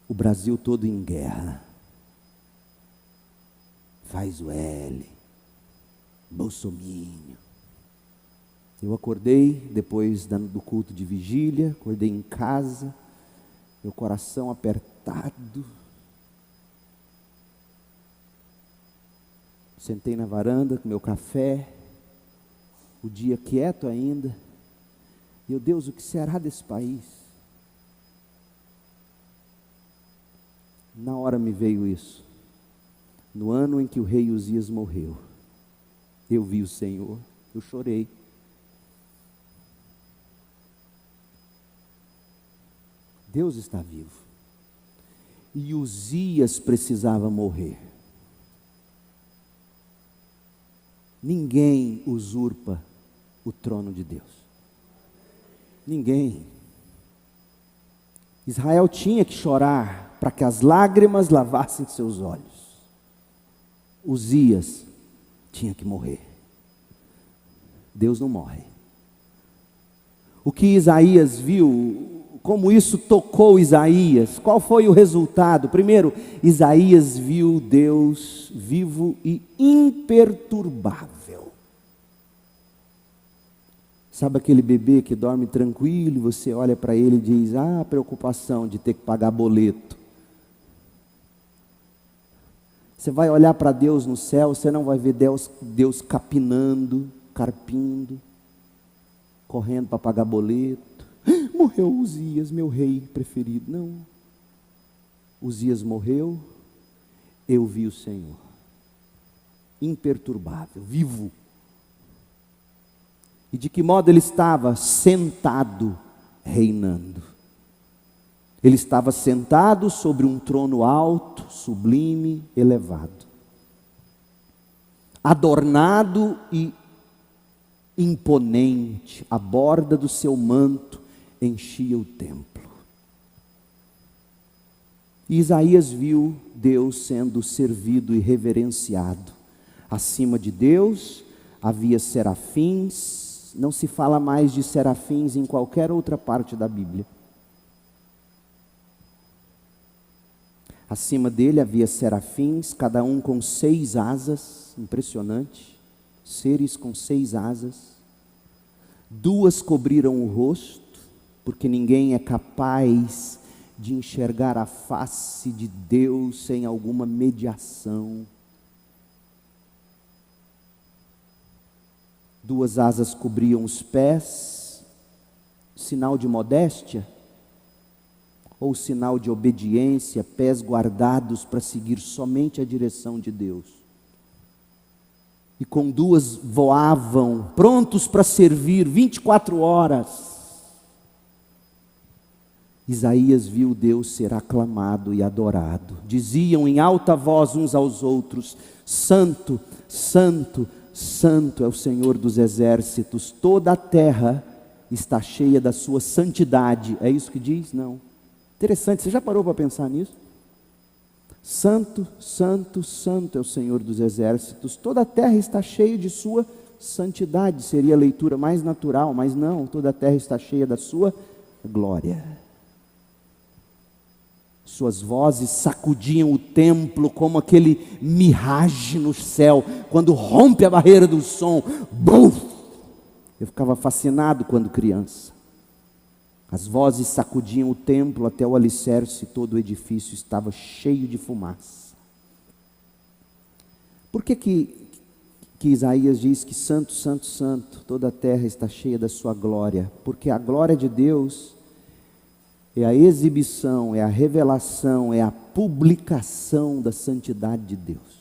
o Brasil todo em guerra, faz o L, Bolsominion. Eu acordei depois do culto de vigília, acordei em casa, meu coração apertado, sentei na varanda com meu café, o dia quieto ainda. Meu Deus, o que será desse país? Na hora me veio isso. No ano em que o rei Uzias morreu, eu vi o Senhor, eu chorei. Deus está vivo. E Uzias precisava morrer. Ninguém usurpa o trono de Deus. Ninguém. Israel tinha que chorar para que as lágrimas lavassem seus olhos. Uzias tinha que morrer. Deus não morre. O que Isaías viu como isso tocou Isaías. Qual foi o resultado? Primeiro, Isaías viu Deus vivo e imperturbável. Sabe aquele bebê que dorme tranquilo e você olha para ele e diz: ah, preocupação de ter que pagar boleto. Você vai olhar para Deus no céu, você não vai ver Deus capinando, carpindo, correndo para pagar boleto. Morreu Uzias, meu rei preferido. Não. Uzias morreu, eu vi o Senhor, imperturbável, vivo. E de que modo ele estava? Sentado, reinando. Ele estava sentado sobre um trono alto, sublime, elevado, adornado e imponente. A borda do seu manto enchia o templo. E Isaías viu Deus sendo servido e reverenciado. Acima de Deus havia serafins. Não se fala mais de serafins em qualquer outra parte da Bíblia. Acima dele havia serafins, cada um com 6 asas, impressionante, seres com 6 asas. 2 cobriram o rosto, porque ninguém é capaz de enxergar a face de Deus sem alguma mediação. 2 asas cobriam os pés, sinal de modéstia, ou sinal de obediência, pés guardados para seguir somente a direção de Deus. E com 2 voavam, prontos para servir 24 horas. Isaías viu Deus ser aclamado e adorado. Diziam em alta voz uns aos outros: Santo, Santo, Santo é o Senhor dos exércitos, toda a terra está cheia da sua santidade. É isso que diz? Não. Interessante, você já parou para pensar nisso? Santo, Santo, Santo é o Senhor dos exércitos, toda a terra está cheia de sua santidade. Seria a leitura mais natural, mas não, toda a terra está cheia da sua glória. Suas vozes sacudiam o templo como aquele mirage no céu, quando rompe a barreira do som. Bum! Eu ficava fascinado quando criança. As vozes sacudiam o templo até o alicerce, todo o edifício estava cheio de fumaça. Por que Isaías diz que santo, santo, santo, toda a terra está cheia da sua glória? Porque a glória de Deus é a exibição, é a revelação, é a publicação da santidade de Deus.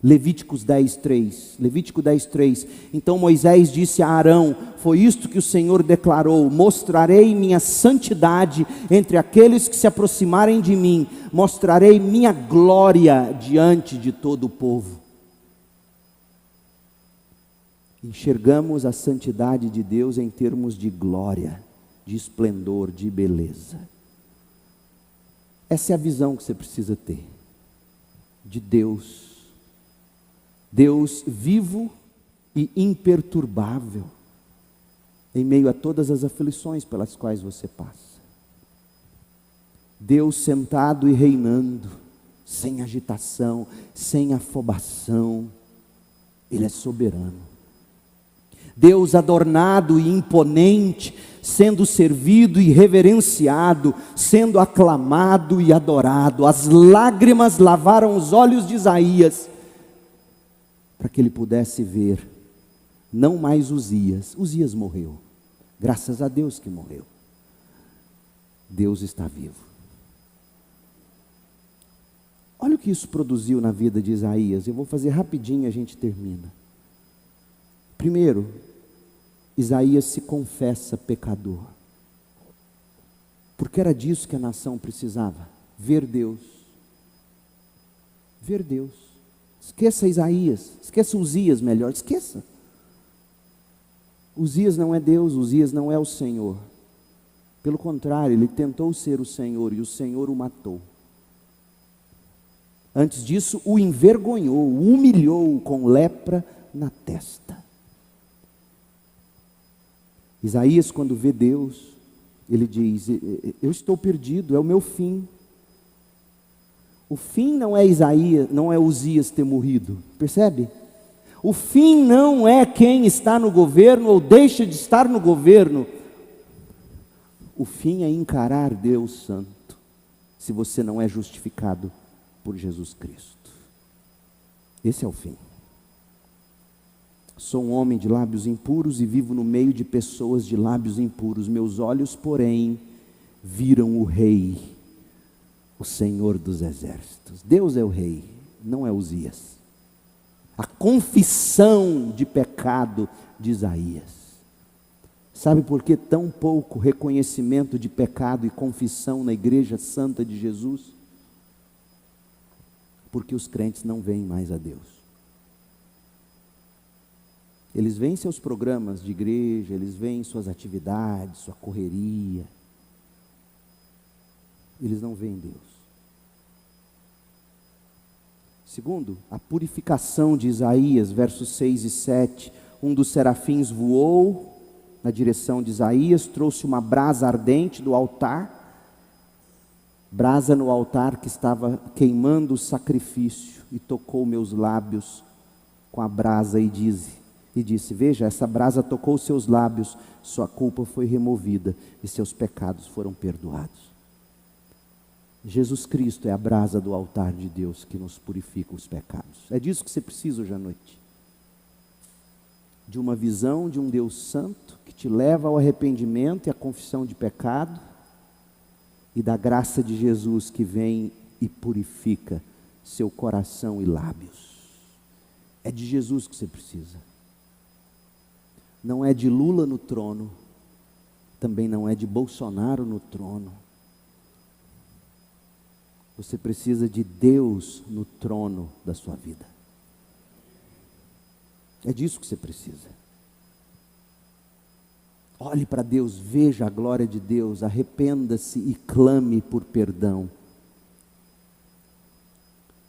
Levítico 10:3. Então Moisés disse a Arão: foi isto que o Senhor declarou: mostrarei minha santidade entre aqueles que se aproximarem de mim, mostrarei minha glória diante de todo o povo. Enxergamos a santidade de Deus em termos de glória, de esplendor, de beleza. Essa é a visão que você precisa ter de Deus. Deus vivo e imperturbável, em meio a todas as aflições pelas quais você passa. Deus sentado e reinando, sem agitação, sem afobação. Ele é soberano. Deus adornado e imponente, sendo servido e reverenciado, sendo aclamado e adorado. As lágrimas lavaram os olhos de Isaías, para que ele pudesse ver, não mais Uzias. Uzias morreu, graças a Deus que morreu. Deus está vivo. Olha o que isso produziu na vida de Isaías. Eu vou fazer rapidinho e a gente termina. Primeiro, Isaías se confessa pecador, porque era disso que a nação precisava, ver Deus. Ver Deus. Esqueça Isaías, esqueça Uzias, melhor, esqueça. Uzias não é Deus, Uzias não é o Senhor. Pelo contrário, ele tentou ser o Senhor e o Senhor o matou. Antes disso, o envergonhou, o humilhou com lepra na testa. Isaías, quando vê Deus, Ele diz: eu estou perdido, é o meu fim. O fim não é Isaías, não é Uzias ter morrido, percebe? O fim não é quem está no governo ou deixa de estar no governo. O fim é encarar Deus Santo, se você não é justificado por Jesus Cristo. Esse é o fim. Sou um homem de lábios impuros e vivo no meio de pessoas de lábios impuros. Meus olhos, porém, viram o Rei, o Senhor dos Exércitos. Deus é o Rei, não é Uzias. A confissão de pecado de Isaías. Sabe por que tão pouco reconhecimento de pecado e confissão na Igreja Santa de Jesus? Porque os crentes não veem mais a Deus. Eles veem seus programas de igreja, eles veem suas atividades, sua correria. Eles não veem Deus. Segundo, a purificação de Isaías, versos 6 e 7. Um dos serafins voou na direção de Isaías, trouxe uma brasa ardente do altar, brasa no altar que estava queimando o sacrifício, e tocou meus lábios com a brasa e disse: veja, essa brasa tocou seus lábios, sua culpa foi removida e seus pecados foram perdoados. Jesus Cristo é a brasa do altar de Deus que nos purifica os pecados. É disso que você precisa hoje à noite. De uma visão de um Deus santo que te leva ao arrependimento e à confissão de pecado, e da graça de Jesus que vem e purifica seu coração e lábios. É de Jesus que você precisa. Não é de Lula no trono, também não é de Bolsonaro no trono. Você precisa de Deus no trono da sua vida. É disso que você precisa. Olhe para Deus, veja a glória de Deus, arrependa-se e clame por perdão.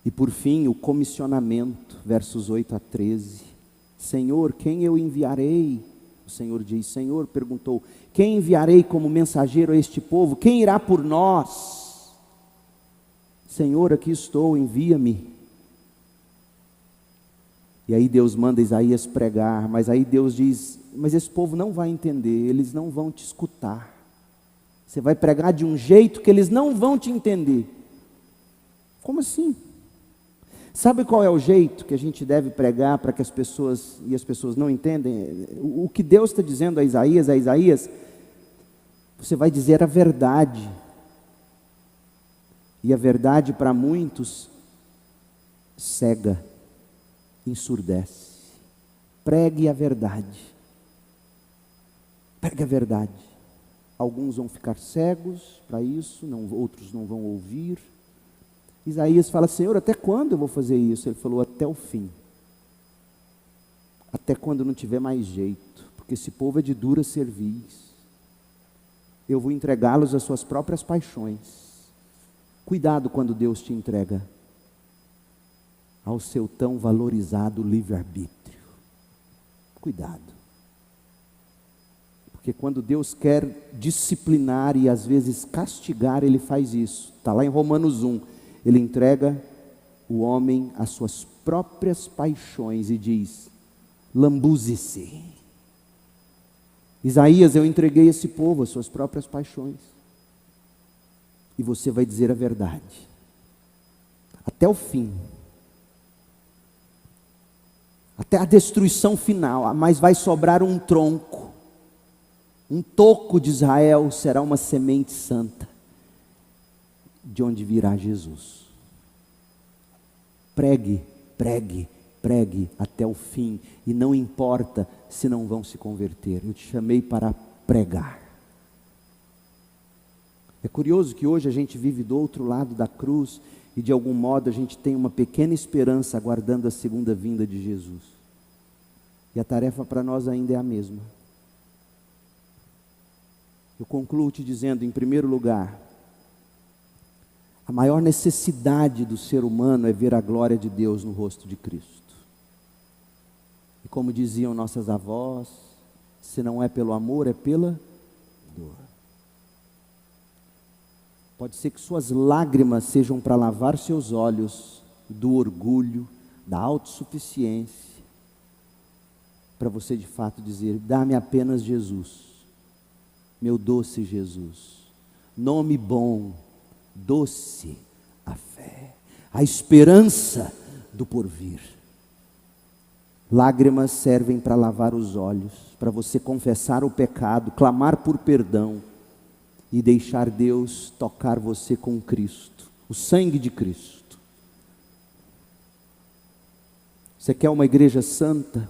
E por fim, o comissionamento, versos 8 a 13. Senhor, quem eu enviarei? O Senhor diz, Senhor, perguntou, quem enviarei como mensageiro a este povo? Quem irá por nós? Senhor, aqui estou, envia-me. E aí Deus manda Isaías pregar, mas aí Deus diz, mas esse povo não vai entender, eles não vão te escutar. Você vai pregar de um jeito que eles não vão te entender. Como assim? Sabe qual é o jeito que a gente deve pregar para que as pessoas não entendem? O que Deus está dizendo a Isaías, você vai dizer a verdade. E a verdade para muitos cega, ensurdece. Pregue a verdade. Pregue a verdade. Alguns vão ficar cegos para isso, outros não vão ouvir. Isaías fala, Senhor, até quando eu vou fazer isso? Ele falou, até o fim. Até quando não tiver mais jeito, porque esse povo é de dura cerviz. Eu vou entregá-los às suas próprias paixões. Cuidado quando Deus te entrega ao seu tão valorizado livre-arbítrio. Cuidado. Porque quando Deus quer disciplinar e às vezes castigar, Ele faz isso. Está lá em Romanos 1. Ele entrega o homem às suas próprias paixões e diz, lambuze-se. Isaías, eu entreguei esse povo às suas próprias paixões. E você vai dizer a verdade. Até o fim. Até a destruição final. Mas vai sobrar um tronco. Um toco de Israel será uma semente santa. De onde virá Jesus. Pregue, pregue, pregue até o fim. E não importa se não vão se converter. Eu te chamei para pregar. É curioso que hoje a gente vive do outro lado da cruz e de algum modo a gente tem uma pequena esperança aguardando a segunda vinda de Jesus. E a tarefa para nós ainda é a mesma. Eu concluo te dizendo, em primeiro lugar, a maior necessidade do ser humano é ver a glória de Deus no rosto de Cristo. E como diziam nossas avós, se não é pelo amor, é pela dor. Pode ser que suas lágrimas sejam para lavar seus olhos do orgulho, da autossuficiência, para você de fato dizer: dá-me apenas Jesus, meu doce Jesus, nome bom, doce, a fé, a esperança do porvir. Lágrimas servem para lavar os olhos, para você confessar o pecado, clamar por perdão e deixar Deus tocar você com Cristo, o sangue de Cristo. Você quer uma igreja santa?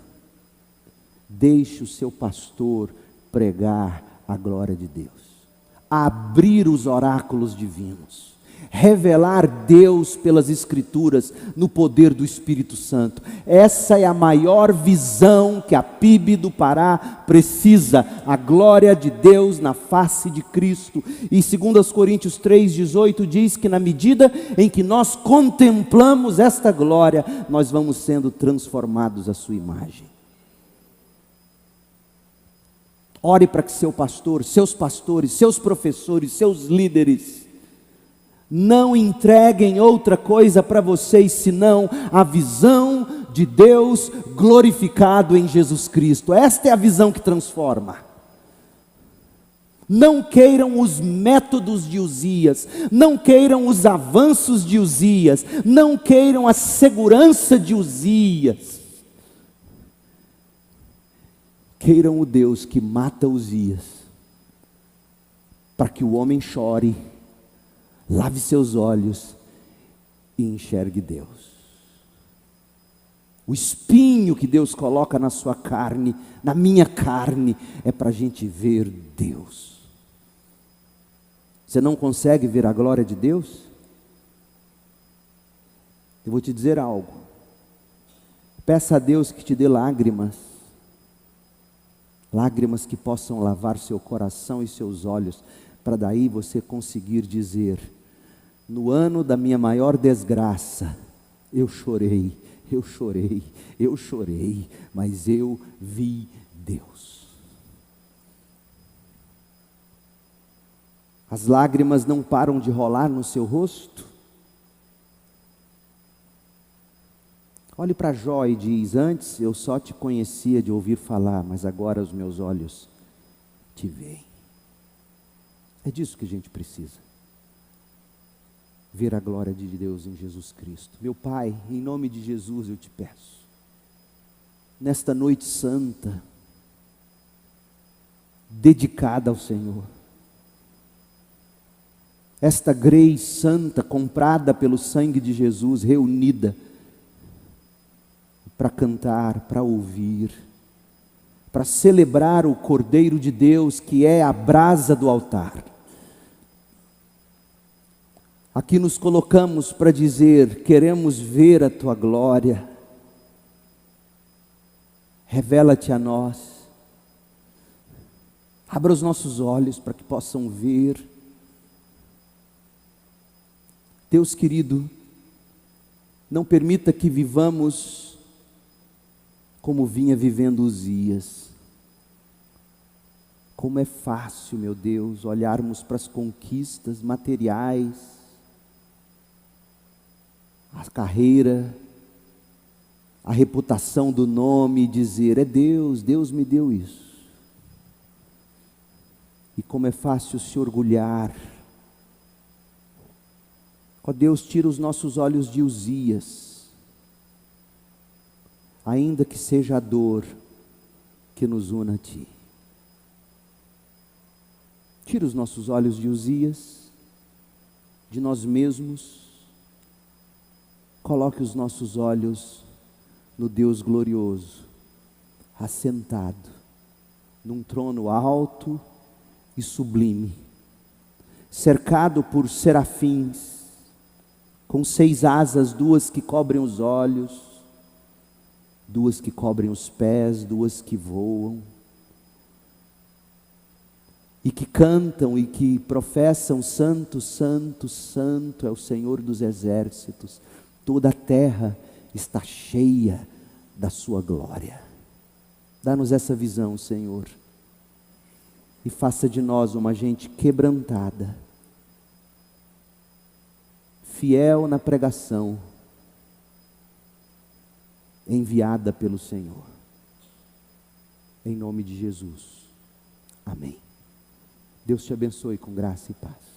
Deixe o seu pastor pregar a glória de Deus, abrir os oráculos divinos, revelar Deus pelas Escrituras no poder do Espírito Santo. Essa é a maior visão que a PIB do Pará precisa, a glória de Deus na face de Cristo. E 2 Coríntios 3,18 diz que na medida em que nós contemplamos esta glória, nós vamos sendo transformados à sua imagem. Ore para que seu pastor, seus pastores, seus professores, seus líderes não entreguem outra coisa para vocês senão a visão de Deus glorificado em Jesus Cristo. Esta é a visão que transforma. Não queiram os métodos de Uzias, não queiram os avanços de Uzias, não queiram a segurança de Uzias. Queiram o Deus que mata Uzias, para que o homem chore, lave seus olhos e enxergue Deus. O espinho que Deus coloca na sua carne, na minha carne, é para a gente ver Deus. Você não consegue ver a glória de Deus? Eu vou te dizer algo. Peça a Deus que te dê lágrimas. Lágrimas que possam lavar seu coração e seus olhos, para daí você conseguir dizer: no ano da minha maior desgraça, eu chorei, eu chorei, eu chorei, mas eu vi Deus. As lágrimas não param de rolar no seu rosto? Olhe para Jó e diz: antes eu só te conhecia de ouvir falar, mas agora os meus olhos te veem. É disso que a gente precisa. Ver a glória de Deus em Jesus Cristo. Meu Pai, em nome de Jesus eu te peço, nesta noite santa, dedicada ao Senhor, esta grei santa, comprada pelo sangue de Jesus, reunida, para cantar, para ouvir, para celebrar o Cordeiro de Deus, que é a brasa do altar. Aqui nos colocamos para dizer: queremos ver a tua glória, revela-te a nós, abra os nossos olhos para que possam ver. Deus querido, não permita que vivamos como vinha vivendo Uzias. Como é fácil, meu Deus, olharmos para as conquistas materiais, a carreira, a reputação do nome, e dizer: é Deus, Deus me deu isso. E como é fácil se orgulhar. Ó Deus, tira os nossos olhos de Uzias, ainda que seja a dor que nos una a Ti. Tira os nossos olhos de Uzias, de nós mesmos, coloque os nossos olhos no Deus glorioso, assentado num trono alto e sublime, cercado por serafins, com 6 asas, 2 que cobrem os olhos, 2 que cobrem os pés, 2 que voam, e que cantam e que professam: santo, santo, santo é o Senhor dos exércitos, toda a terra está cheia da sua glória. Dá-nos essa visão, Senhor, e faça de nós uma gente quebrantada, fiel na pregação, enviada pelo Senhor. Em nome de Jesus. Amém. Deus te abençoe com graça e paz.